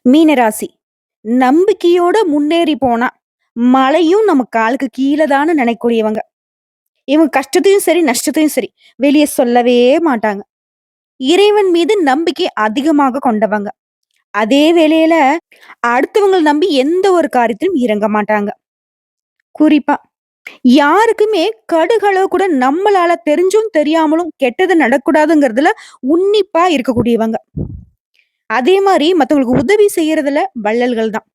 மீனராசி. நம்பிக்கையோட முன்னேறி போனா, மழையும் நம்ம காலுக்கு கீழ தான்னு நினைக்கக்கூடியவங்க. இவங்க கஷ்டத்தையும் சரி, நஷ்டத்தையும் சரி, வெளிய சொல்லவே மாட்டாங்க. இறைவன் மீது நம்பிக்கை அதிகமாக கொண்டவங்க. அதே வேளையில அடுத்தவங்கள நம்பி எந்த ஒரு காரியத்திலும் இறங்க மாட்டாங்க. குறிப்பா யாருக்குமே கடுகளவு கூட நம்மளால தெரிஞ்சும் தெரியாமலும் கெட்டது நடக்கூடாதுங்கிறதுல உன்னிப்பா இருக்கக்கூடியவங்க. அதே மாரி மத்தவங்களுக்கு உதவி செய்யறதுல வள்ளல்கள் தான்.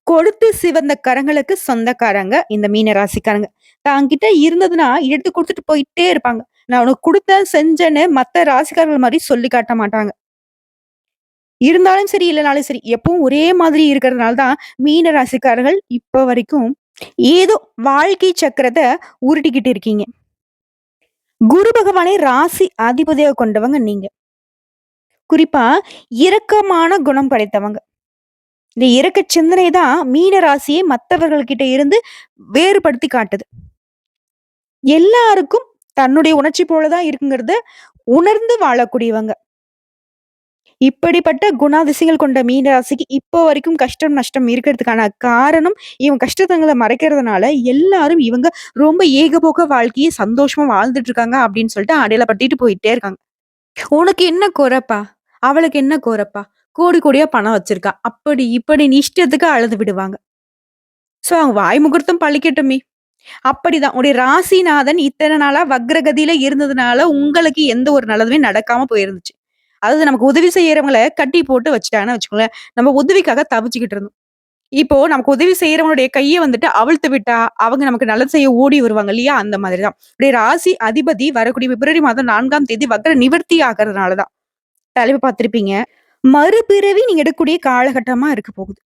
கொடுத்து சிவந்த கரங்களுக்கு சொந்தக்காரங்க இந்த மீன ராசிக்காரங்க. தாங்கிட்ட இருந்ததுன்னா எடுத்து குடுத்துட்டு போயிட்டே இருப்பாங்க. நான் உனக்கு குடுத்தேன், செஞ்சேன்னு மத்த ராசிக்காரர்கள் மாரி சொல்லி காட்ட மாட்டாங்க. இருந்தாலும் சரி, இல்லனாலும் சரி, எப்பவும் ஒரே மாதிரி இருக்கிறதுனால தான் மீன ராசிக்காரர்கள் இப்ப வரைக்கும் ஏதோ வாழ்க்கை சக்கரத்த உருட்டிக்கிட்டு இருக்கீங்க. குரு பகவானை ராசி அதிபதியா கொண்டவங்க நீங்க. குறிப்பா இரக்கமான குணம் படைத்தவங்க. இந்த இரக்க சிந்தனை தான் மீன ராசியை மத்தவர்கள் கிட்ட இருந்து வேறுபடுத்தி காட்டுது. எல்லாருக்கும் தன்னுடைய உணர்ச்சி போல தான் இருக்குங்கிறத உணர்ந்து வாழக்கூடியவங்க. இப்படிப்பட்ட குணாதிசயங்கள் கொண்ட மீன ராசிக்கு இப்போ வரைக்கும் கஷ்டம், நஷ்டம் இருக்கிறதுக்கான காரணம், இவங்க கஷ்டத்தங்கள மறைக்கிறதுனால எல்லாரும் இவங்க ரொம்ப ஏகபோக வாழ்க்கைய சந்தோஷமா வாழ்ந்துட்டு இருக்காங்க அப்படின்னு சொல்லிட்டு அடையாளப்படுத்திட்டு போயிட்டே இருக்காங்க. "உனக்கு என்ன குறைப்பா? அவளுக்கு என்ன குறைப்பா? கோடி கோடியா பணம் வச்சிருக்கா." அப்படி இப்படின்னு இஷ்டத்துக்கு அழுது விடுவாங்க. சோ அவங்க வாய் முகூர்த்தம் பழிக்கட்டுமே! அப்படிதான். உடைய ராசிநாதன் இத்தன நாளா வக்ரகதியில இருந்ததுனால, உங்களுக்கு எந்த ஒரு நல்லதுமே நடக்காம போயிருந்துச்சு. அதாவது நமக்கு உதவி செய்யறவங்கள கட்டி போட்டு வச்சுட்டாங்கன்னு வச்சுக்கோங்களேன். நம்ம உதவிக்காக தவிச்சுக்கிட்டு இருந்தோம். இப்போ நமக்கு உதவி செய்யறவங்களுடைய கைய வந்துட்டு அவிழ்த்து விட்டா, அவங்க நமக்கு நல்லது செய்ய ஓடி வருவாங்க இல்லையா? அந்த மாதிரி தான். உடைய ராசி அதிபதி வரக்கூடிய பிப்ரவரி மாதம் 4ஆம் தேதி வக்ர நிவர்த்தி ஆகறதுனால தான். தலைப்பு பார்த்திருப்பீங்க. மறுபிறவி நீங்க எடுக்கக்கூடிய காலகட்டமா இருக்க போகுது.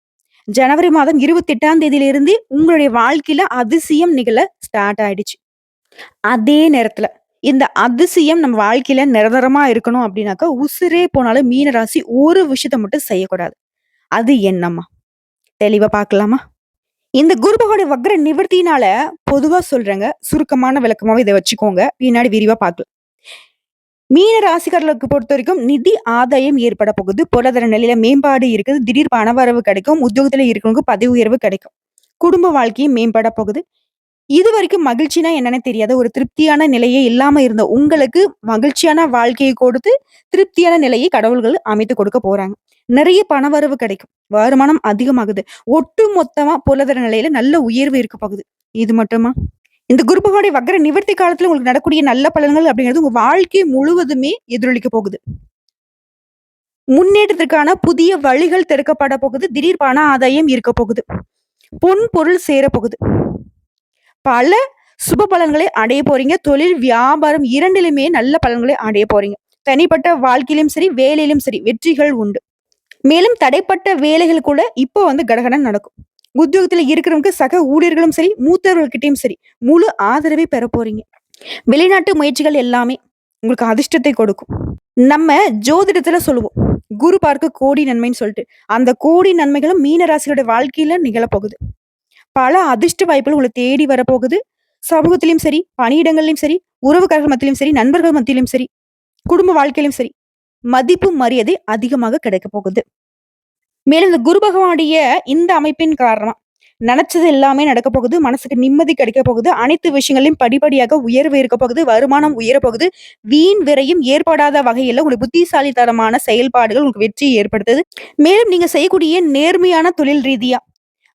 ஜனவரி மாதம் 28ஆம் தேதியிலிருந்து உங்களுடைய வாழ்க்கையில அதிசயம் நிகழ ஸ்டார்ட் ஆயிடுச்சு. அதே நேரத்துல இந்த அதிசயம் நம்ம வாழ்க்கையில நிரந்தரமா இருக்கணும் அப்படின்னாக்கா, உசிரே போனாலும் மீன ராசி ஒரு விஷயத்த மட்டும் செய்யக்கூடாது. அது என்னம்மா? தெளிவா பார்க்கலாமா? இந்த குரு பகவானுடைய வக்ர நிவர்த்தியினால பொதுவா சொல்றேங்க. சுருக்கமான விளக்கமாவே இத வச்சுக்கோங்க. பின்னாடி விரிவா பார்க்கலாம். மீன ராசிக்காரர்களுக்கு பொறுத்தவரைக்கும் நிதி ஆதாயம் ஏற்பட போகுது. பொருளாதார நிலையில மேம்பாடு இருக்குது. திடீர் பணவரவு கிடைக்கும். உத்தியோகத்துல இருக்கிறவங்களுக்கு பதவி உயர்வு கிடைக்கும். குடும்ப வாழ்க்கையும் மேம்பட போகுது. இதுவரைக்கும் மகிழ்ச்சினா என்னன்னே தெரியாத ஒரு திருப்தியான நிலையே இல்லாம இருந்த உங்களுக்கு மகிழ்ச்சியான வாழ்க்கையை கொடுத்து, திருப்தியான நிலையை கடவுள்கள் அமைத்து கொடுக்க போறாங்க. நிறைய பணவரவு கிடைக்கும். வருமானம் அதிகமாகுது. ஒட்டு மொத்தமா பொருளாதார நிலையில நல்ல உயர்வு இருக்க போகுது. இது மட்டுமா? இந்த குரு பகவானுடைய வக்ர நிவர்த்தி காலத்துல உங்களுக்கு நடக்கக்கூடிய நல்ல பலன்கள் அப்படிங்கிறது உங்க வாழ்க்கை முழுவதுமே எதிரொலிக்க போகுது. முன்னேற்றத்திற்கான புதிய வழிகள் திறக்கப்பட போகுது. திடீர் பண ஆதாயம் இருக்க போகுது. பொன் பொருள் சேர போகுது. பல சுப பலன்களை அடைய போறீங்க. தொழில், வியாபாரம் 2லுமே நல்ல பலன்களை அடைய போறீங்க. தனிப்பட்ட வாழ்க்கையிலும் சரி, வேலையிலும் சரி வெற்றிகள் உண்டு. மேலும் தடைப்பட்ட வேலைகள் கூட இப்போ கடகடன்னு நடக்கும். உத்தியோகத்துல இருக்கிறவங்க சக ஊழியர்களும் சரி, மூத்தவர்கள்கிட்டயும் சரி, முழு ஆதரவை பெற போறீங்க. வெளிநாட்டு முயற்சிகள் எல்லாமே உங்களுக்கு அதிர்ஷ்டத்தை கொடுக்கும். நம்ம ஜோதிடத்துல சொல்லுவோம். குரு பார்க்க கோடி நன்மைன்னு சொல்லிட்டு. அந்த கோடி நன்மைகளும் மீன ராசியோட வாழ்க்கையில நிகழப்போகுது. பல அதிர்ஷ்ட வாய்ப்புகள் உங்கள தேடி வரப்போகுது. சமூகத்திலயும் சரி, பணியிடங்கள்லயும் சரி, உறவுக்காரர்கள் மத்தியிலும் சரி, நண்பர்கள் மத்தியிலும் சரி, குடும்ப வாழ்க்கையிலும் சரி, மதிப்பு, மரியாதை அதிகமாக கிடைக்கப் போகுது. மேலும் இந்த குரு பகவானுடைய இந்த அமைப்பின் காரணமா, நெனச்சது எல்லாமே நடக்கப் போகுது. மனசுக்கு நிம்மதி கிடைக்கப் போகுது. அனைத்து விஷயங்களிலும் படிப்படியாக உயர்வு இருக்கப் போகுது. வருமானம் உயரப் போகுது. வீண் விரயம் ஏற்படாத வகையில உங்களுக்கு புத்திசாலித்தனமான செயல்பாடுகள் உங்களுக்கு வெற்றியை ஏற்படுத்துது. மேலும் நீங்க செய்யக்கூடிய நேர்மையான தொழில் ரீதியா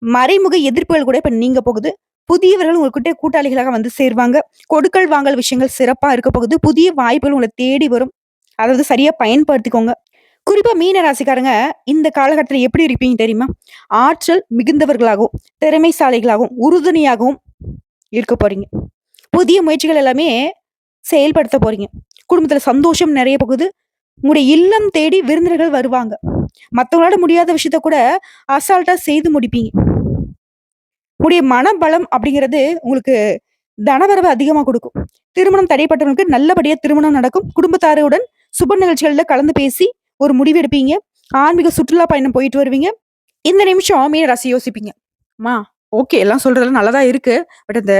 மறைமுக எதிர்ப்புகள் கூட இப்ப நீங்க போகுது. புதியவர்கள் உங்ககிட்ட கூட்டாளிகளாக வந்து சேர்வாங்க. கொடுக்கல் வாங்கல் விஷயங்கள் சிறப்பா இருக்க போகுது. புதிய வாய்ப்புகள் உங்கள தேடி வரும். அதாவது சரியா பயன்படுத்திக்கோங்க. குறிப்பா மீன ராசிக்காரங்க இந்த காலகட்டத்துல எப்படி இருப்பீங்க தெரியுமா? ஆற்றல் மிகுந்தவர்களாகவும், திறமைசாலிகளாகவும், உறுதுணையாகவும் இருக்க போறீங்க. புதிய முயற்சிகள் எல்லாமே செயல்படுத்த போறீங்க. குடும்பத்துல சந்தோஷம் நிறைய போகுது. உங்களுடைய இல்லம் தேடி விருந்தினர்கள் வருவாங்க. மத்தவங்களால முடியாத விஷயத்த கூட அசால்ட்டா செய்து முடிப்பீங்க. உங்களுடைய மனபலம் அப்படிங்கிறது உங்களுக்கு தனவரவு அதிகமா குடுக்கும். திருமணம் தடைப்பட்டவங்களுக்கு நல்லபடியா திருமணம் நடக்கும். குடும்பத்தாருடன் சுப நிகழ்ச்சிகள்ல கலந்து பேசி ஒரு முடிவு எடுப்பீங்க. ஆன்மீக சுற்றுலா பயணம் போயிட்டு வருவீங்க. இந்த நிமிஷம் மீன ராசி யோசிப்பீங்க. அம்மா, ஓகே எல்லாம் சொல்றதெல்லாம் நல்லதா இருக்கு. பட் அந்த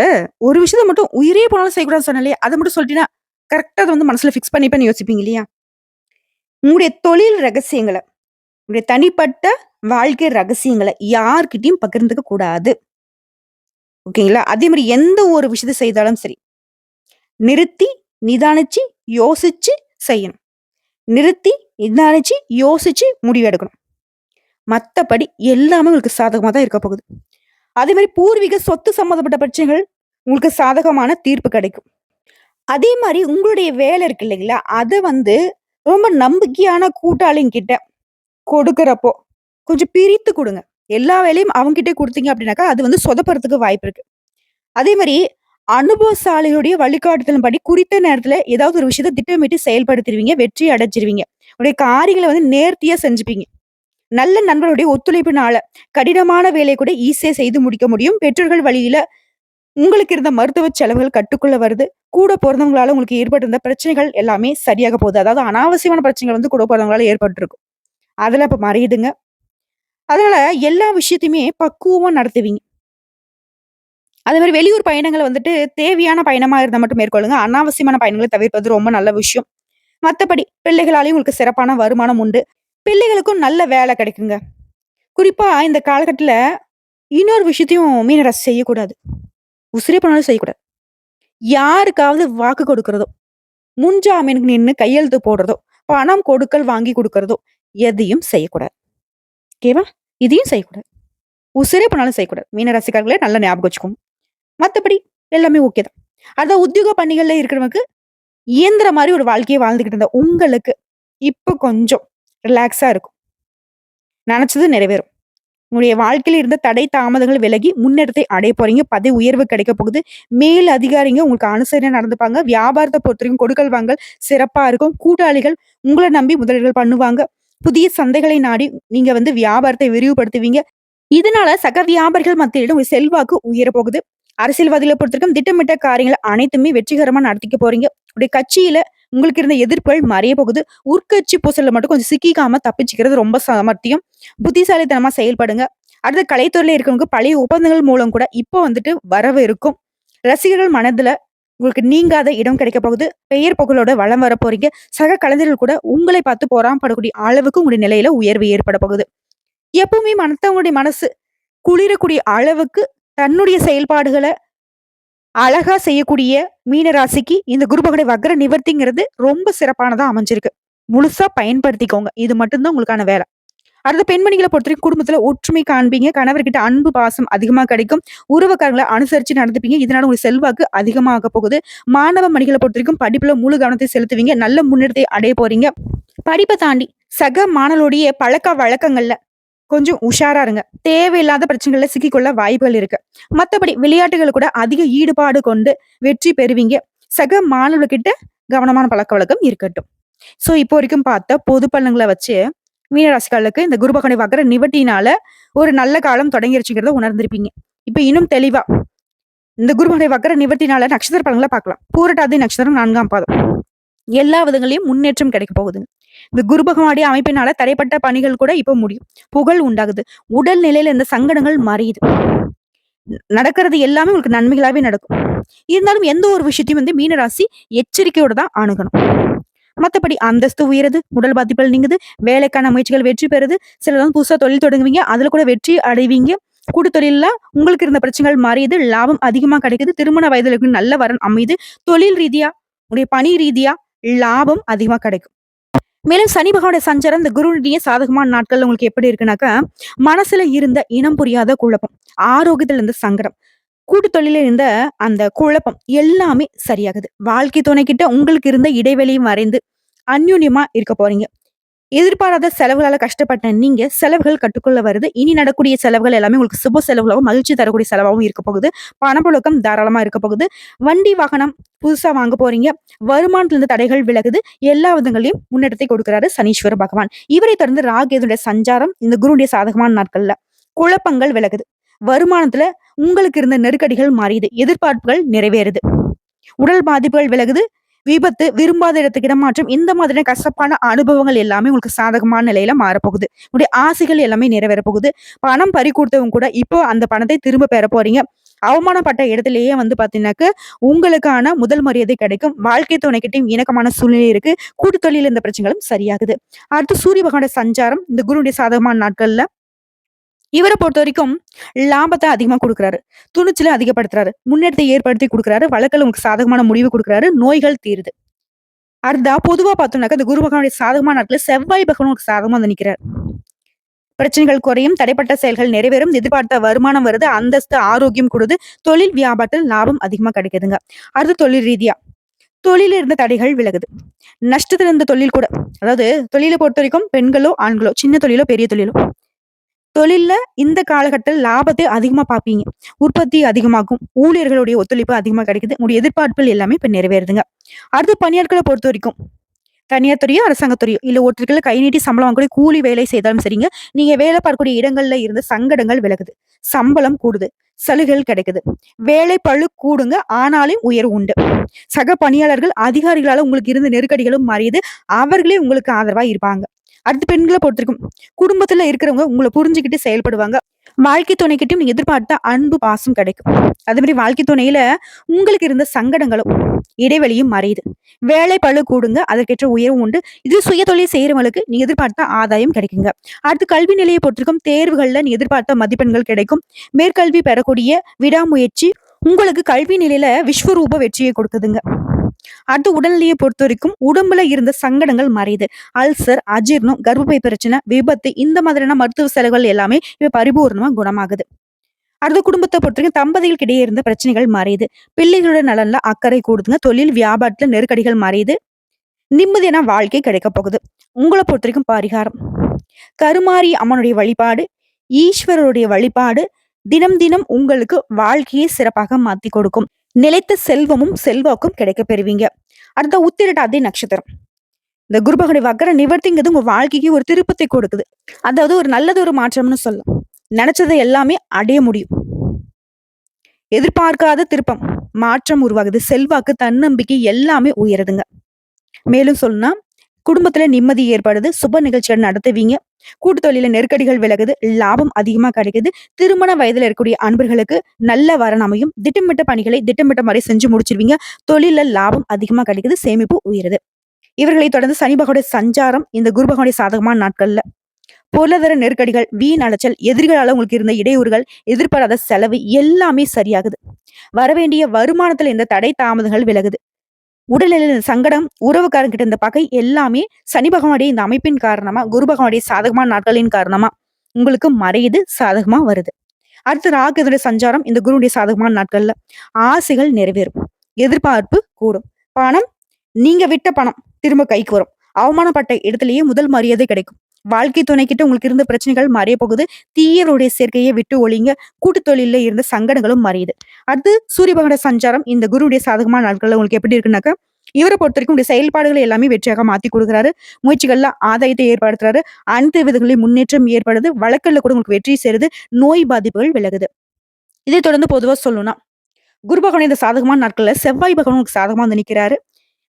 ஒரு விஷயத்த மட்டும் உயிரே போனாலும் செய்யக்கூடாதுன்னு சொன்னேன் இல்லையா? அத மட்டும் சொல்லிட்டீன்னா, கரெக்ட்டா அத மனசுல ஃபிக்ஸ் பண்ணிப்பேன்னு யோசிப்பீங்க இல்லையா? உங்களுடைய தொழில் ரகசியங்கள, உங்களுடைய தனிப்பட்ட வாழ்க்கை ரகசியங்கள யார்கிட்டயும் பகிர்ந்துக்க கூடாது. ஓகேங்களா? அதே மாரி எந்த ஒரு விஷயத்த செய்தாலும் சரி, நிறுத்தி, நிதானிச்சு, யோசிச்சு செய்யணும். நிறுத்தி, நிதானிச்சு, யோசிச்சு முடிவு எடுக்கணும். மத்தபடி எல்லாமே உங்களுக்கு சாதகமா தான் இருக்க போகுது. அதே மாரி பூர்வீக சொத்து சம்மந்தப்பட்ட பிரச்சனைகள் உங்களுக்கு சாதகமான தீர்ப்பு கிடைக்கும். அதே மாரி உங்களுடைய வேலை இருக்கு இல்லைங்களா? அத வந்து ரொம்ப நம்பிக்கையான கூட்டாளிங்கிட்ட கொடுக்கிறப்போ, கொஞ்சம் பிரித்து குடுங்க. எல்லா வேலையும் அவங்ககிட்டயே குடுத்தீங்க அப்படின்னாக்கா, அது வந்து சொதப்புறதுக்கு வாய்ப்பு இருக்கு. அதே மாரி அனுபவசாலிகளுடைய வழிகாட்டுதலின்படி குறித்த நேரத்துல ஏதாவது ஒரு விஷயத்த திட்டமிட்டு செயல்படுத்திருவீங்க. வெற்றி அடைஞ்சிருவீங்க. உங்களுடைய காரியங்கள வந்து நேர்த்தியா செஞ்சுப்பீங்க. நல்ல நண்பர்களுடைய ஒத்துழைப்பினால கடினமான வேலைய கூட ஈஸியா செய்து முடிக்க முடியும். பெற்றோர்கள் வழியில உங்களுக்கு இருந்த மருத்துவ செலவுகள் கட்டுக்குள்ள வருது. கூட பொறந்தவங்களால உங்களுக்கு ஏற்பட்டிருந்த பிரச்சனைகள் எல்லாமே சரியாக போகுது. அதாவது அனாவசியமான பிரச்சனைகள் வந்து கூட பொறந்தவங்களால ஏற்பட்டுருக்கும். அதெல்லாம் இப்ப மறையுதுங்க. அதனால எல்லா விஷயத்தையுமே பக்குவமா நடத்துவீங்க. அதே மாரி வெளியூர் பயணங்கள வந்துட்டு தேவையான பயணமா இருந்தா மட்டும் மேற்கொள்ளுங்க. அனாவசியமான பயணங்கள தவிர்ப்பது ரொம்ப நல்ல விஷயம். மத்தபடி பிள்ளைகளாலயும் உங்களுக்கு சிறப்பான வருமானம் உண்டு. பிள்ளைகளுக்கும் நல்ல வேலை கிடைக்குங்க. குறிப்பா இந்த காலகட்டத்தில இன்னொரு விஷயத்தையும் மீனராசி செய்யக்கூடாது. உசிரே போனாலும் செய்யக்கூடாது. யாருக்காவது வாக்கு கொடுக்கிறதோ, முன்ஜாமீனுக்கு நின்னு கையெழுத்து போடுறதோ, பணம் கொடுக்கல் வாங்கி குடுக்கிறதோ, எதையும் செய்யக்கூடாது. ஓகேவா? இதையும் செய்யக்கூடாது. உசிரே போனாலும் செய்யக்கூடாது. மீனராசிக்காரர்களே நல்லா ஞாபகம் வச்சுக்கோங்க. மத்தபடி எல்லாமே ஓகே தான். அதான் உத்தியோக பணிகள்ல இருக்கிறவங்களுக்கு இயந்திர மாரி ஒரு வாழ்க்கைய வாழ்ந்துகிட்டு இருந்த உங்களுக்கு, இப்ப கொஞ்சம் ரிலாக்ஸா இருக்கும். நெனச்சது நிறைவேறும். உங்களுடைய வாழ்க்கையில இருந்த தடை, தாமதங்கள் விலகி முன்னேற்றத்தை அடைய போறீங்க. பதவி உயர்வு கிடைக்க போகுது. மேல் அதிகாரிங்க உங்களுக்கு அனுசரணையா நடந்துப்பாங்க. வியாபாரத்த பொறுத்தவரைக்கும் கொடுக்கல் வாங்கல் சிறப்பா இருக்கும். கூட்டாளிகள் உங்கள நம்பி முதலீடுகள் பண்ணுவாங்க. புதிய சந்தைகளை நாடி நீங்க வந்து வியாபாரத்தை விரிவுபடுத்துவீங்க. இதனால சக வியாபாரிகள் மத்தியிலும் உங்க செல்வாக்கு உயரப் போகுது. அரசியல்வாதிகள பொறுத்தவரைக்கும் திட்டமிட்ட காரியங்கள் அனைத்துமே வெற்றிகரமா நடத்திக்க போறீங்க. உங்களுடைய கட்சியில உங்களுக்கு இருந்த எதிர்ப்புகள் மறைய போகுது. உட்கட்சி பூசல்ல மட்டும் கொஞ்சம் சிக்கிக்காம தப்பிச்சுக்கிறது ரொம்ப சாமர்த்தியம். புத்திசாலித்தனமா செயல்படுங்க. அடுத்து கலைத்துறையில இருக்கிறவங்க பழைய ஒப்பந்தங்கள் மூலம் கூட இப்போ வந்துட்டு வரவு இருக்கும். ரசிகர்கள் மனதுல உங்களுக்கு நீங்காத இடம் கிடைக்க போகுது. பெயர் புகழோட வலம் வர போறீங்க. சக கலைஞர்கள் கூட உங்களை பார்த்து பொறாமப்படக்கூடிய அளவுக்கு உங்களுடைய நிலையில உயர்வு ஏற்பட போகுது. எப்பவுமே மத்தவங்களுடைய மனசு குளிரக்கூடிய அளவுக்கு தன்னுடைய செயல்பாடுகள அழகா செய்யக்கூடிய மீன ராசிக்கு இந்த குரு பகவானுடைய வக்ர நிவர்த்திங்கிறது ரொம்ப சிறப்பானதா அமைஞ்சிருக்கு. முழுசா பயன்படுத்திக்கோங்க. இது மட்டும் தான் உங்களுக்கான வேலை. அடுத்து பெண்மணிகள பொறுத்தவரைக்கும் குடும்பத்துல ஒற்றுமை காண்பீங்க. கணவர்கிட்ட அன்பு, பாசம் அதிகமா கிடைக்கும். உறவுக்காரங்கள அனுசரிச்சு நடந்துப்பீங்க. இதனால உங்களுக்கு செல்வாக்கு அதிகமாக போகுது. மாணவ மணிகள பொறுத்தவரைக்கும் படிப்புல முழு கவனத்தை செலுத்துவீங்க. நல்ல முன்னேற்றத்தை அடைய போறீங்க. படிப்ப தாண்டி சக மாணவர்களுடைய பழக்கவழக்கங்கள்ல கொஞ்சம் உஷாரா இருங்க. தேவையில்லாத பிரச்சனைகள்ல சிக்கிக்கொள்ள வாய்ப்புகள் இருக்கு. மத்தபடி விளையாட்டுகள் கூட அதிக ஈடுபாடு கொண்டு வெற்றி பெறுவீங்க. சக மாணவர்கிட்ட கவனமான பழக்கவழக்கம் இருக்கட்டும். சோ இப்போ வரைக்கும் பார்த்த பொது பலன்கள வச்சு மீனராசிக்காரர்களுக்கு இந்த குரு பகவானுடைய வக்ர நிவர்த்தியினால ஒரு நல்ல காலம் தொடங்கிருச்சுங்கிறத உணர்ந்திருப்பீங்க. இப்ப இன்னும் தெளிவா இந்த குரு பகவானுடைய வக்ர நிவர்த்தியினால நட்சத்திர பலன்கள பார்க்கலாம். பூரட்டாதி நட்சத்திரம் 4ஆம் பாதம். எல்லா விதங்களையும் முன்னேற்றம் கிடைக்க போகுதுங்க. இந்த குரு பகவானுடைய அமைப்பினால தடைப்பட்ட பணிகள் கூட இப்ப முடியும். புகழ் உண்டாகுது. உடல் நிலையில இந்த சங்கடங்கள் மறையுது. நடக்கிறது எல்லாமே உங்களுக்கு நன்மைகளாவே நடக்கும். இருந்தாலும் எந்த ஒரு விஷயத்தையும் வந்து மீனராசி எச்சரிக்கையோட தான் அணுகணும். மத்தபடி அந்தஸ்து உயருது, உடல் பாதிப்புகள் நீங்குது, வேலைக்கான முயற்சிகள் வெற்றி பெறுது. சிலர் வந்து புதுசா தொழில் தொடங்குவீங்க. அதுல கூட வெற்றி அடைவீங்க. கூட்டு தொழில்ல உங்களுக்கு இருந்த பிரச்சனைகள் மறையுது. லாபம் அதிகமா கிடைக்குது. திருமண வயதுல இருக்கு நல்ல வரன் அமையுது. தொழில் ரீதியா, உடைய பணி ரீதியா லாபம் அதிகமா கிடைக்கும். மேலும் சனி பகவானுடைய சஞ்சாரம் இந்த குருவுடைய சாதகமான நாட்கள்ல உங்களுக்கு எப்படி இருக்குனாக்கா, மனசுல இருந்த இனம் புரியாத குழப்பம், ஆரோக்கியத்துல இருந்த சங்கடம், கூட்டு தொழில இருந்த அந்த குழப்பம் எல்லாமே சரியாகுது. வாழ்க்கை துணைக்கிட்ட உங்களுக்கு இருந்த இடைவெளியும் மறைந்து அந்யோன்யமா இருக்க போறீங்க. எதிர்பாராத செலவுகளால கஷ்டப்பட்ட நீங்க செலவுகள் கட்டுக்குள்ள வருது. இனி நடக்கூடிய செலவுகள் எல்லாமே உங்களுக்கு சுப செலவுகளாகவும், மகிழ்ச்சி தரக்கூடிய செலவாகவும் இருக்க போகுது. பணப்புழக்கம் தாராளமா இருக்க போகுது. வண்டி, வாகனம் புதுசா வாங்க போறீங்க. வருமானத்துல இருந்து தடைகள் விலகுது. எல்லா விதங்களையும் முன்னேற்றத்தை கொடுக்கிறாரு சனீஸ்வர பகவான். இவரை தொடர்ந்து ராகேதுடைய சஞ்சாரம் இந்த குருவுடைய சாதகமான நாட்கள்ல குழப்பங்கள் விலகுது. வருமானத்துல உங்களுக்கு இருந்த நெருக்கடிகள் மாறியது. எதிர்பார்ப்புகள் நிறைவேறுது. உடல் பாதிப்புகள் விலகுது. விபத்து, விரும்பாத இடத்துக்கு இடமாற்றம் இந்த மாதிரியான கசப்பான அனுபவங்கள் எல்லாமே உங்களுக்கு சாதகமான நிலையில மாறப்போகுது. உங்களுடைய ஆசைகள் எல்லாமே நிறைவேற போகுது. பணம் பறி கொடுத்தவங்க கூட இப்போ அந்த பணத்தை திரும்ப பெற போறீங்க. அவமானப்பட்ட இடத்திலேயே வந்து பாத்தீங்கன்னாக்க உங்களுக்கான முதல் மரியாதை கிடைக்கும். வாழ்க்கை துணைக்கிட்டையும் இணக்கமான சூழ்நிலை இருக்கு. கூட்டு தொழில் இந்த பிரச்சனைகளும் சரியாகுது. அடுத்து சூரிய பகவானுடைய சஞ்சாரம் இந்த குருவுடைய சாதகமான நாட்கள்ல இவர பொறுத்தவரைக்கும் லாபத்த அதிகமா குடுக்குறாரு. துணிச்சல அதிகப்படுத்துறாரு. முன்னேற்றத்தை ஏற்படுத்தி குடுக்குறாரு. வழக்குல உங்களுக்கு சாதகமான முடிவு குடுக்குறாரு. நோய்கள் தீருது. அடுத்ததா பொதுவா பார்த்தோம்னாக்கா, இந்த குரு பகவானுடைய சாதகமான நாட்கள்ல செவ்வாய் பகவான் உங்களுக்கு சாதகமா வந்து நிக்கிறார். பிரச்சனைகள் குறையும், தடைப்பட்ட செயல்கள் நிறைவேறும், எதிர்பார்த்த வருமானம் வருது, அந்தஸ்து, ஆரோக்கியம் கூடுது, தொழில் வியாபாரத்தில் லாபம் அதிகமா கிடைக்குதுங்க. அடுத்து தொழில் ரீதியா, தொழில்ல இருந்த தடைகள் விலகுது. நஷ்டத்துல இருந்த தொழில் கூட, அதாவது தொழில பொறுத்தவரைக்கும் பெண்களோ, ஆண்களோ, சின்ன தொழிலோ, பெரிய தொழிலோ, தொழில்ல இந்த காலகட்டத்தில் லாபத்தை அதிகமா பார்ப்பீங்க. உற்பத்தி அதிகமாகும். ஊழியர்களுடைய ஒத்துழைப்பு அதிகமா கிடைக்குது. உங்களுடைய எதிர்பார்ப்புகள் எல்லாமே இப்ப நிறைவேறுதுங்க. அடுத்து பணியாட்கள பொறுத்தவரைக்கும் தனியார் துறையோ, அரசாங்கத் துறையோ, இல்ல ஒருத்தருக்கு கை நீட்டி சம்பளம் வாங்கக்கூடிய கூலி வேலை செய்தாலும் சரிங்க. நீங்க வேலை பார்க்கக்கூடிய இடங்கள்ல இருந்த சங்கடங்கள் விலகுது. சம்பளம் கூடுது. சலுகைகள் கிடைக்குது. வேலை பளு கூடுங்க. ஆனாலும் உயர்வு உண்டு. சக பணியாளர்கள், அதிகாரிகளால உங்களுக்கு இருந்த நெருக்கடிகளும் மறையுது. அவர்களே உங்களுக்கு ஆதரவா இருப்பாங்க. அடுத்து பெண்கள பொறுத்திருக்கும். குடும்பத்துல இருக்கிறவங்க உங்கள புரிஞ்சுகிட்டு செயல்படுவாங்க. வாழ்க்கை துணைக்கிட்டயும் நீங்க எதிர்பார்த்த அன்பு, பாசம் கிடைக்கும். அதே மாரி வாழ்க்கை துணையில உங்களுக்கு இருந்த சங்கடங்களும், இடைவெளியும் மறையுது. வேலை பளு கூடுங்க. அதற்கேற்ற உயர்வு உண்டு. இது சுயதொழில் செய்றவங்களுக்கு நீங்க எதிர்பார்த்த ஆதாயம் கிடைக்குங்க. அடுத்து கல்வி நிலையை பொறுத்திருக்கும். தேர்வுகள்ல நீ எதிர்பார்த்த மதிப்பெண்கள் கிடைக்கும். மேற்கல்வி பெறக்கூடிய விடாமுயற்சி உங்களுக்கு கல்வி நிலையில விஸ்வரூப வெற்றியை கொடுக்குதுங்க. அடுத்து உடல்நிலையை பொறுத்தவரைக்கும் உடம்புல இருந்த சங்கடங்கள் மறையுது. அல்சர், அஜீர்ணம், கர்ப்பப்பை பிரச்சனை, விபத்து இந்த மாதிரியான மருத்துவ செலவுகள் எல்லாமே இப்ப பரிபூர்ணமா குணமாகுது. அடுத்து குடும்பத்தை பொறுத்தவரைக்கும் தம்பதிகளுக்கு இடையே இருந்த பிரச்சனைகள் மறையுது. பிள்ளைகளோட நலன்ல அக்கறை கூடுதுங்க. தொழில் வியாபாரத்துல நெருக்கடிகள் மறையுது. நிம்மதியான வாழ்க்கை கிடைக்க போகுது. உங்களை பொறுத்தவரைக்கும் பரிகாரம், கருமாரி அம்மனுடைய வழிபாடு, ஈஸ்வரருடைய வழிபாடு தினம் தினம் உங்களுக்கு வாழ்க்கையை சிறப்பாக மாத்தி கொடுக்கும். நிலைத்த செல்வமும் செல்வாக்கும் கிடைக்க பெறுவீங்க. அடுத்த உத்திரட்டாதி நட்சத்திரம். இந்த குரு பகவானுடைய வக்கர நிவர்த்திங்கிறது உங்க வாழ்க்கைக்கு ஒரு திருப்பத்தை கொடுக்குது. அதாவது ஒரு நல்லது ஒரு மாற்றம்னு சொல்லலாம். நினைச்சதை எல்லாமே அடைய முடியும். எதிர்பார்க்காத திருப்பம், மாற்றம் உருவாகுது. செல்வாக்கு, தன்னம்பிக்கை எல்லாமே உயருதுங்க. மேலும் சொல்லணும்னா குடும்பத்துல நிம்மதி ஏற்படுது. சுப நிகழ்ச்சிகள் நடத்துவீங்க. கூட்டு தொழில நெருக்கடிகள் விலகுது. லாபம் அதிகமா கிடைக்குது. திருமண வயதுல இருக்கக்கூடிய அன்பர்களுக்கு நல்ல வரன் அமையும். திட்டமிட்ட பணிகளை திட்டமிட்ட மாதிரி செஞ்சு முடிச்சிருவீங்க. தொழில லாபம் அதிகமா கிடைக்குது. சேமிப்பு உயருது. இவர்களை தொடர்ந்து சனி பகவானுடைய சஞ்சாரம் இந்த குரு பகவானுடைய சாதகமான நாட்கள்ல பொருளாதார நெருக்கடிகள், வீண் அலைச்சல், எதிரிகளால உங்களுக்கு இருந்த இடையூறுகள், எதிர்பாராத செலவு எல்லாமே சரியாகுது. வரவேண்டிய வருமானத்துல இந்த தடை தாமதங்கள் விலகுது. உடல்நிலையில இந்த சங்கடம், உறவுக்காரங்கிட்ட இந்த பகை எல்லாமே சனி பகவானுடைய இந்த அமைப்பின் காரணமா, குரு பகவானுடைய சாதகமான நாட்களின் காரணமா உங்களுக்கு மறையுது, சாதகமா வருது. அடுத்து ராகு இதனுடைய சஞ்சாரம் இந்த குருவுடைய சாதகமான நாட்கள்ல ஆசைகள் நிறைவேறும். எதிர்பார்ப்பு கூடும். பணம், நீங்க விட்ட பணம் திரும்ப கைக்கு வரும். அவமானப்பட்ட இடத்திலேயே முதல் மரியாதை கிடைக்கும். வாழ்க்கை துணைக்கிட்ட உங்களுக்கு இருந்த பிரச்சனைகள் மறைய போகுது. தீயவருடைய சேர்க்கையை விட்டு ஒழிங்க. கூட்டு தொழில இருந்த சங்கடங்களும் மறையுது. அடுத்து சூரிய பகவானுடைய சஞ்சாரம் இந்த குருவுடைய சாதகமான நாட்கள்ல உங்களுக்கு எப்படி இருக்குன்னாக்கா, இவரை பொறுத்த வரைக்கும் உங்களுடைய செயல்பாடுகளை எல்லாமே வெற்றியாக மாத்தி கொடுக்குறாரு. முயற்சிகள்ல ஆதாயத்தை ஏற்படுத்துறாரு. அனைத்து விதங்களிலும் முன்னேற்றம் ஏற்படுது. வழக்கல்ல கூட உங்களுக்கு வெற்றி சேருது. நோய் பாதிப்புகள் விலகுது. இதை தொடர்ந்து பொதுவா சொல்லணும்னா குரு பகவான் இந்த சாதகமான நாட்கள்ல செவ்வாய் பகவான் உங்களுக்கு சாதகமா வந்து நிக்கிறாரு.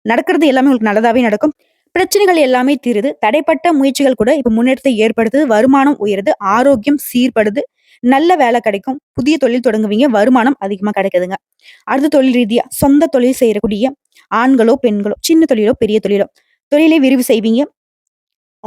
நடக்கிறது எல்லாமே உங்களுக்கு நல்லதாவே நடக்கும். பிரச்சனைகள் எல்லாமே தீருது. தடைப்பட்ட முயற்சிகள் கூட இப்ப முன்னேற்றத்தை ஏற்படுத்துது. வருமானம் உயருது. ஆரோக்கியம் சீர்படுது. நல்ல வேலை கிடைக்கும். புதிய தொழில் தொடங்குவீங்க. வருமானம் அதிகமா கிடைக்குதுங்க. அடுத்த தொழில் ரீதியா சொந்த தொழில் செய்யக்கூடிய ஆண்களோ, பெண்களோ, சின்ன தொழிலோ, பெரிய தொழிலோ, தொழிலை விரிவு செய்வீங்க.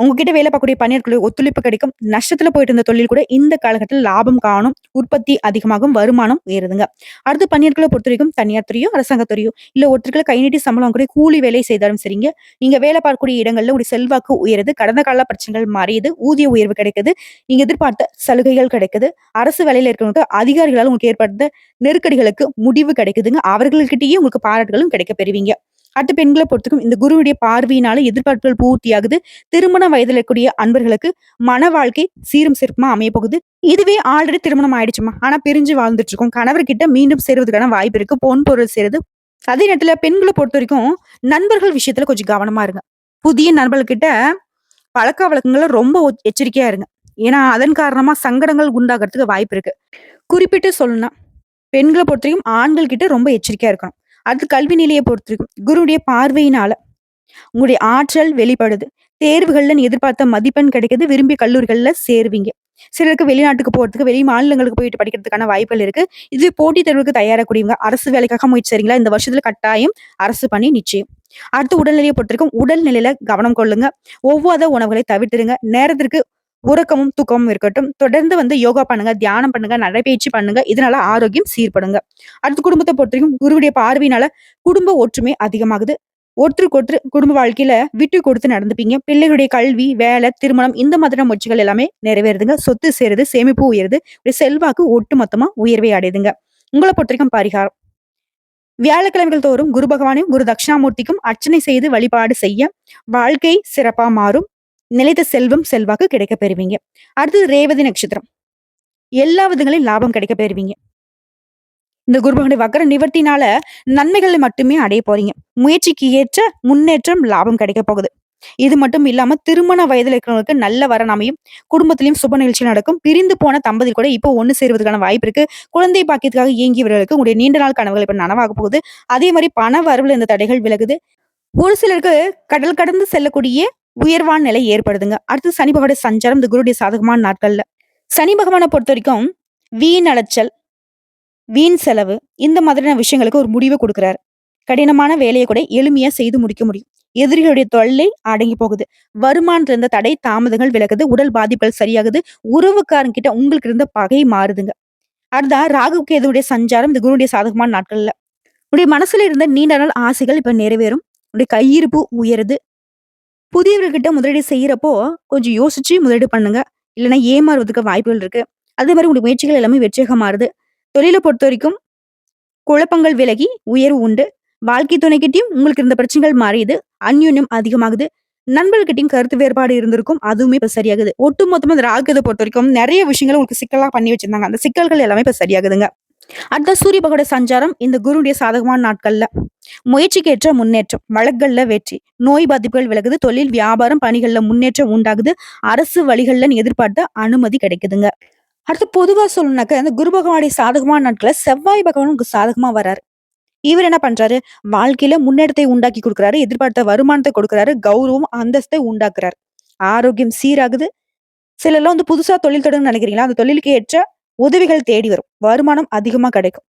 உங்ககிட்ட வேலை பார்க்கக்கூடிய பணியாட்களுக்கு ஒத்துழைப்பு கிடைக்கும். நஷ்டத்துல போயிட்டு இருந்த தொழில் கூட இந்த காலகட்டத்தில் லாபம் காணும். உற்பத்தி அதிகமாகும். வருமானம் உயருதுங்க. அடுத்து பணியாட்களை பொறுத்த வரைக்கும் தனியார் துறையோ, அரசாங்கத் துறையோ, இல்ல ஒருத்தருக்கு கை நீட்டி சம்பளம் கூட கூலி வேலை செய்தாலும் சரிங்க. நீங்க வேலை பார்க்கக்கூடிய இடங்கள்ல ஒரு செல்வாக்கு உயருது. கடந்த கால பிரச்சனைகள் மறையுது. ஊதிய உயர்வு கிடைக்குது. நீங்க எதிர்பார்த்த சலுகைகள் கிடைக்குது. அரசு வேலையில இருக்கிறவங்க அதிகாரிகளால் உங்களுக்கு ஏற்பட்ட நெருக்கடிகளுக்கு முடிவு கிடைக்குதுங்க. அவர்கள்கிட்டயே உங்களுக்கு பாராட்டுகளும் கிடைக்க பெறுவீங்க. அடுத்து பெண்களை பொறுத்துக்கும் இந்த குருவுடைய பார்வையினால எதிர்பார்ப்புகள் பூர்த்தியாகுது. திருமண வயதுல இருக்கக்கூடிய அன்பர்களுக்கு மன வாழ்க்கை சீரும் சிறப்புமா அமைய போகுது. இதுவே ஆல்ரெடி திருமணம் ஆயிடுச்சுமா, ஆனா பிரிஞ்சு வாழ்ந்துட்டு இருக்கோம், கணவர்கிட்ட மீண்டும் சேருவதற்கான வாய்ப்பு இருக்கு. பொன் பொருள் சேருது. அதே நேரத்துல பெண்களை பொறுத்த வரைக்கும் நண்பர்கள் விஷயத்துல கொஞ்சம் கவனமா இருங்க. புதிய நண்பர்கள்கிட்ட பழக்க வழக்கங்கள்ல ரொம்ப எச்சரிக்கையா இருங்க. ஏன்னா அதன் காரணமா சங்கடங்கள் உண்டாகிறதுக்கு வாய்ப்பு இருக்கு. குறிப்பிட்டு சொல்லணும்னா பெண்களை பொறுத்த வரைக்கும் ஆண்கள் கிட்ட ரொம்ப எச்சரிக்கையா இருக்கணும். அடுத்து கல்வி நிலையை பொறுத்த வரைக்கும் குருவுடைய பார்வையினால உங்களுடைய ஆற்றல் வெளிப்படுது. தேர்வுகள்ல நீ எதிர்பார்த்த மதிப்பெண் கிடைக்குது. விரும்பிய கல்லூரிகள்ல சேருவீங்க. சிலருக்கு வெளிநாட்டுக்கு போறதுக்கு, வெளி மாநிலங்களுக்கு போயிட்டு படிக்கிறதுக்கான வாய்ப்புகள் இருக்கு. இது போட்டித் தேர்வுக்கு தயாராகக்கூடியவங்க அரசு வேலைக்காக முயற்சி செய்றீங்களா? இந்த வருஷத்துல கட்டாயம் அரசு பணி நிச்சயம். அடுத்து உடல்நிலையை பொறுத்திருக்கும். உடல்நிலையில கவனம் கொள்ளுங்க. ஒவ்வாத உணவுகளை தவிர்த்துருங்க. நேரத்திற்கு உறக்கமும், தூக்கமும் இருக்கட்டும். தொடர்ந்து யோகா பண்ணுங்க, தியானம் பண்ணுங்க, நடைப்பயிற்சி பண்ணுங்க. இதனால ஆரோக்கியம் சீர்படுங்க. அடுத்து குடும்பத்த பொறுத்தவரைக்கும் குருவுடைய பார்வையினால குடும்ப ஒற்றுமை அதிகமாகுது. ஒருத்தருக்கொருத்தர் குடும்ப வாழ்க்கையில விட்டு கொடுத்து நடந்துப்பீங்க. பிள்ளைகளுடைய கல்வி, வேலை, திருமணம் இந்த மாதிரியான முயற்சிகள் எல்லாமே நிறைவேறுதுங்க. சொத்து சேருது, சேமிப்பு உயருது. இப்படி செல்வாக்கு ஒட்டுமொத்தமா உயர்வை அடையுதுங்க. உங்கள பொறுத்தவரைக்கும் பரிகாரம். வியாழக்கிழமைகள் தோறும் குரு பகவானையும், குரு தட்சிணாமூர்த்திக்கும் அர்ச்சனை செய்து வழிபாடு செய்ய வாழ்க்கை சிறப்பா மாறும். நிலைத்த செல்வம், செல்வாக்கு கிடைக்கப் பெறுவீங்க. அடுத்தது ரேவதி நட்சத்திரம். எல்லா விதங்களிலும் லாபம் கிடைக்கப் பெறுவீங்க. இந்த குரு பகவானுடைய வக்ர நிவர்த்தினால நன்மைகளை மட்டுமே அடைய போறீங்க. முயற்சிக்கு ஏற்ற முன்னேற்றம், லாபம் கிடைக்கப் போகுது. இது மட்டும் இல்லாம திருமண வயதில் இருக்கிறவங்களுக்கு நல்ல வரன் அமையும். குடும்பத்திலயும் சுப நிகழ்ச்சி நடக்கும். பிரிந்து போன தம்பதி கூட இப்போ ஒண்ணு சேருவதற்கான வாய்ப்பு இருக்கு. குழந்தை பாக்கியத்துக்காக இயங்கியவர்களுக்கு உங்களுடைய நீண்ட நாள் கனவுகள் இப்ப நனவாக போகுது. அதே மாதிரி பண வரவுல இந்த தடைகள் விலகுது. ஒரு சிலருக்கு கடல் கடந்து செல்லக்கூடிய உயர்வான நிலை ஏற்படுதுங்க. அடுத்து சனி பகவானுடைய சஞ்சாரம் இந்த குருடைய சாதகமான நாட்கள்ல. சனி பகவானை பொறுத்த வரைக்கும் வீண் அலைச்சல், வீண் செலவு இந்த மாதிரியான விஷயங்களுக்கு ஒரு முடிவு கொடுக்கிறாரு. கடினமான வேலையை கூட எளிமையா செய்து முடிக்க முடியும். எதிரிகளுடைய தொல்லை அடங்கி போகுது. வருமானத்துல இருந்த தடை தாமதங்கள் விலகுது. உடல் பாதிப்புகள் சரியாகுது. உறவுக்காரங்க கிட்ட உங்களுக்கு இருந்த பகை மாறுதுங்க. அடுத்தா ராகு கேதுவுடைய சஞ்சாரம் இந்த குருடைய சாதகமான நாட்கள்ல. உடைய மனசுல இருந்த நீண்ட நாள் ஆசைகள் இப்ப நிறைவேறும். உடைய கையிருப்பு உயருது. புதியவர்கிட்ட முதலீடு செய்யறப்போ கொஞ்சம் யோசிச்சு முதலீடு பண்ணுங்க. இல்லைன்னா ஏமாறுவதற்கு வாய்ப்புகள் இருக்கு. அதே மாதிரி உங்களுடைய முயற்சிகள் எல்லாமே வெற்றியாக மாறுது. தொழிலை பொறுத்த வரைக்கும் குழப்பங்கள் விலகி உயர்வு உண்டு. வாழ்க்கை துணைக்கிட்டயும் உங்களுக்கு இருந்த பிரச்சனைகள் மாறியது. அந்யோன்யம் அதிகமாகுது. நண்பர்கிட்டயும் கருத்து வேறுபாடு இருந்திருக்கும். அதுவுமே இப்ப சரியாகுது. ஒட்டுமொத்தமா இந்த ராகுகேது பொறுத்த வரைக்கும் நிறைய விஷயங்கள் உங்களுக்கு சிக்கலா பண்ணி வச்சிருந்தாங்க. அந்த சிக்கல்கள் எல்லாமே இப்ப சரியாகுதுங்க. அடுத்த சூரிய பகவானுடைய சஞ்சாரம் இந்த குருடைய சாதகமான நாட்கள்ல. முயற்சிக்கு ஏற்ற முன்னேற்றம், வழக்குகள்ல வெற்றி, நோய் பாதிப்புகள் விலகுது, தொழில், வியாபாரம், பணிகள்ல முன்னேற்றம் உண்டாகுது, அரசு வழிகள்ல எதிர்பார்த்த அனுமதி கிடைக்குதுங்க. அடுத்து பொதுவா சொல்லணும்னாக்க இந்த குரு பகவானுடைய சாதகமான நாட்கள செவ்வாய் பகவான் உங்களுக்கு சாதகமா வராரு. இவர் என்ன பண்றாரு? வாழ்க்கையில முன்னேற்றத்தை உண்டாக்கி கொடுக்குறாரு. எதிர்பார்த்த வருமானத்தை கொடுக்குறாரு. கௌரவம், அந்தஸ்தை உண்டாக்குறாரு. ஆரோக்கியம் சீராகுது. சிலர்லாம் புதுசா தொழில் தொடங்க நினைக்கிறீங்களா? அந்த தொழிலுக்கு ஏற்ற உதவிகள் தேடி வரும். வருமானம் அதிகமா கிடைக்கும்.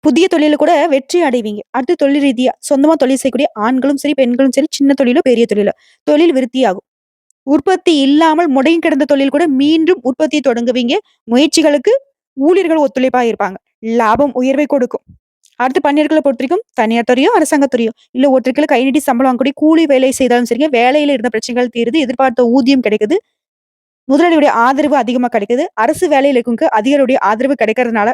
புதிய தொழில கூட வெற்றி அடைவீங்க. அடுத்து தொழில் ரீதியா சொந்தமா தொழில் செய்யக்கூடிய ஆண்களும் சரி, பெண்களும் சரி, சின்ன தொழிலோ, பெரிய தொழிலோ தொழில் விருத்தியாகும். உற்பத்தி இல்லாமல் முடங்கி கிடந்த தொழில் கூட மீண்டும் உற்பத்தியை தொடங்குவீங்க. முயற்சிகளுக்கு ஊழியர்கள் ஒத்துழைப்பா இருப்பாங்க. லாபம் உயர்வை கொடுக்கும். அடுத்து பணியாளர்களை பொறுத்த வரைக்கும் தனியார் துறையோ, அரசாங்கத்துறையோ இல்ல ஒருத்தருக்குள்ள கை நீட்டி சம்பளம் வாங்கக்கூடிய கூலி வேலை செய்தாலும் சரிங்க, வேலையில இருந்த பிரச்சனைகள் தீருது. எதிர்பார்த்த ஊதியம் கிடைக்குது. முதலாளியுடைய ஆதரவு அதிகமா கிடைக்குது. அரசு வேலையில இருக்கவங்க அதிகாரியுடைய ஆதரவு கிடைக்கிறதுனால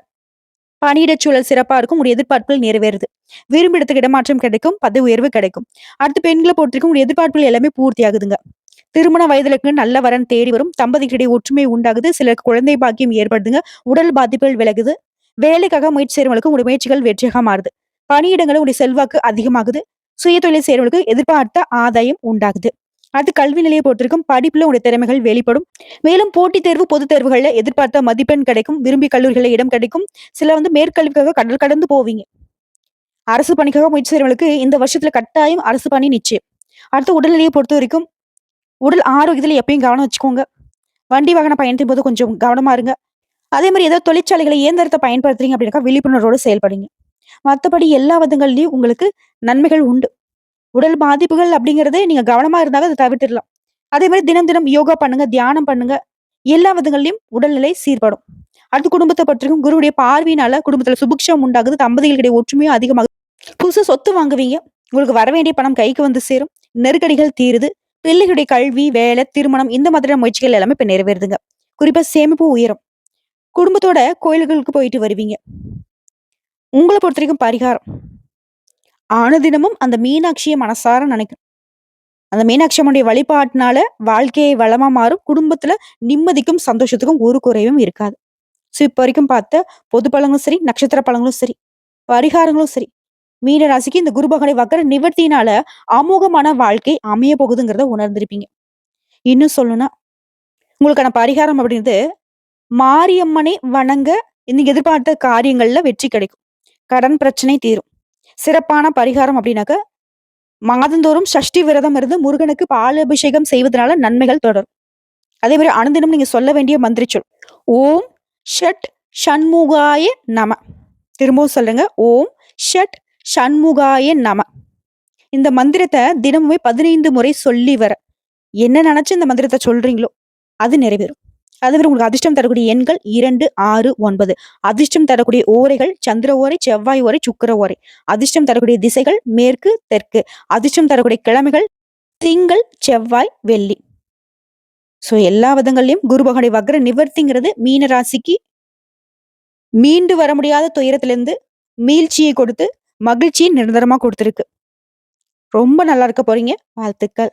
பணியிடச் சூழல் சிறப்பா இருக்கும். உடைய எதிர்பார்ப்புகள் நிறைவேறுது. விரும்பிய இடத்துக்கு இடமாற்றம் கிடைக்கும். பதவி உயர்வு கிடைக்கும். அடுத்து பெண்களை பொறுத்திருக்கும் உடைய எதிர்பார்ப்புகள் எல்லாமே பூர்த்தி ஆகுதுங்க. திருமண வயதுல இருக்கு நல்ல வரன் தேடி வரும். தம்பதிகளிடையே ஒற்றுமை உண்டாகுது. சிலருக்கு குழந்தை பாக்கியம் ஏற்படுதுங்க. உடல் பாதிப்புகள் விலகுது. வேலைக்காக முயற்சி செய்யறவங்களுக்கு உடைய முயற்சிகள் வெற்றியாக மாறுது. பணியிடங்களும் உடைய செல்வாக்கு அதிகமாகுது. சுய தொழில் செய்யறவங்களுக்கு எதிர்பார்த்த ஆதாயம் உண்டாகுது. அடுத்து கல்வி நிலையை பொறுத்திருக்கும் படிப்புல உடைய திறமைகள் வெளிப்படும். மேலும் போட்டித் தேர்வு, பொதுத் தேர்வுகள்ல எதிர்பார்த்த மதிப்பெண் கிடைக்கும். விரும்பிய கல்லூரிகளில் இடம் கிடைக்கும். சில மேற்கல்விக்காக கடல் கடந்து போவீங்க. அரசு பணிக்காக முயற்சி செய்யறவங்களுக்கு இந்த வருஷத்துல கட்டாயம் அரசு பணி நிச்சயம். அடுத்து உடல்நிலையை பொறுத்த வரைக்கும் உடல் ஆரோக்கியத்துல எப்பயும் கவனம் வச்சுக்கோங்க. வண்டி வாகன பயணத்தின் போது கொஞ்சம் கவனமா இருங்க. அதே மாதிரி ஏதாவது தொழிற்சாலைகளை இயந்திரத்தை பயன்படுத்துறீங்க அப்படின்னாக்கா விழிப்புணர்வோடு செயல்படுங்க. மற்றபடி எல்லா விதங்கள்லயும் உங்களுக்கு நன்மைகள் உண்டு. உடல் பாதிப்புகள் அப்படிங்கறதே நீங்க கவனமா இருந்தாலும் அதை தவிர்த்திடலாம். அதே மாதிரி தினம் தினம் யோகா பண்ணுங்க, தியானம் பண்ணுங்க. எல்லா விதங்கள்லயும் உடல்நிலை சீர்படும். அடுத்து குடும்பத்தை பற்றியும் குருவுடைய பார்வையினால குடும்பத்துல சுபிக்ஷம் உண்டாகுது. தம்பதிகளுடைய ஒற்றுமையும் அதிகமாகுது. புதுசா சொத்து வாங்குவீங்க. உங்களுக்கு வர வேண்டிய பணம் கைக்கு வந்து சேரும். நெருக்கடிகள் தீருது. பிள்ளைகளுடைய கல்வி, வேலை, திருமணம் இந்த மாதிரியான முயற்சிகள் எல்லாமே இப்ப நிறைவேறுதுங்க. குறிப்பா சேமிப்பு உயரும். குடும்பத்தோட கோயில்களுக்கு போயிட்டு வருவீங்க. உங்களை பொறுத்த வரைக்கும் பரிகாரம். ஆணுதினமும் அந்த மீனாட்சியை மனசார நினைக்கும். அந்த மீனாட்சி அம்மனுடைய வழிபாட்டினால வாழ்க்கையை வளமா மாறும். குடும்பத்துல நிம்மதிக்கும் சந்தோஷத்துக்கும் ஒரு குறைவும் இருக்காது. இப்ப வரைக்கும் பார்த்த பொது பலங்களும் சரி, நட்சத்திர பலங்களும் சரி, பரிகாரங்களும் சரி, மீன ராசிக்கு இந்த குரு பகவானுடைய வக்கர நிவர்த்தினால அமோகமான வாழ்க்கை அமைய போகுதுங்கிறத உணர்ந்திருப்பீங்க. இன்னும் சொல்லணும்னா உங்களுக்கான பரிகாரம் அப்படின்றது மாரியம்மனை வணங்க. நீங்க எதிர்பார்த்த காரியங்கள்ல வெற்றி கிடைக்கும். கடன் பிரச்சனை தீரும். சிறப்பான பரிகாரம் அப்படின்னாக்க மாதந்தோறும் சஷ்டி விரதம் இருந்து முருகனுக்கு பால் அபிஷேகம் செய்வதனால நன்மைகள் தொடரும். அதே மாதிரி அனுதினம் நீங்க சொல்ல வேண்டிய மந்திரிச்சொல் ஓம் ஷட் ஷண்முகாய நம. திரும்பவும் சொல்லுங்க ஓம் ஷட் ஷண்முகாய நம. இந்த மந்திரத்தை தினமுமே 15 முறை சொல்லி வர என்ன நினைச்சு இந்த மந்திரத்தை சொல்றீங்களோ அது நிறைவேறும். அதுவரை உங்களுக்கு அதிர்ஷ்டம் தரக்கூடிய எண்கள் 2, 6, 9. அதிர்ஷ்டம் தரக்கூடிய ஓரைகள் சந்திர ஓரை, செவ்வாய் ஓரை, சுக்கிர ஓரை. அதிர்ஷ்டம் தரக்கூடிய திசைகள் மேற்கு, தெற்கு. அதிர்ஷ்டம் தரக்கூடிய கிழமைகள் திங்கள், செவ்வாய், வெள்ளி. சோ எல்லா விதங்கள்லயும் குரு பகவானுடைய வக்ர நிவர்த்திங்கிறது மீன ராசிக்கு மீண்டு வர முடியாத துயரத்திலிருந்து மீள்ச்சியை கொடுத்து மகிழ்ச்சியை நிரந்தரமா கொடுத்திருக்கு. ரொம்ப நல்லா இருக்க போறீங்க. வாழ்த்துக்கள்.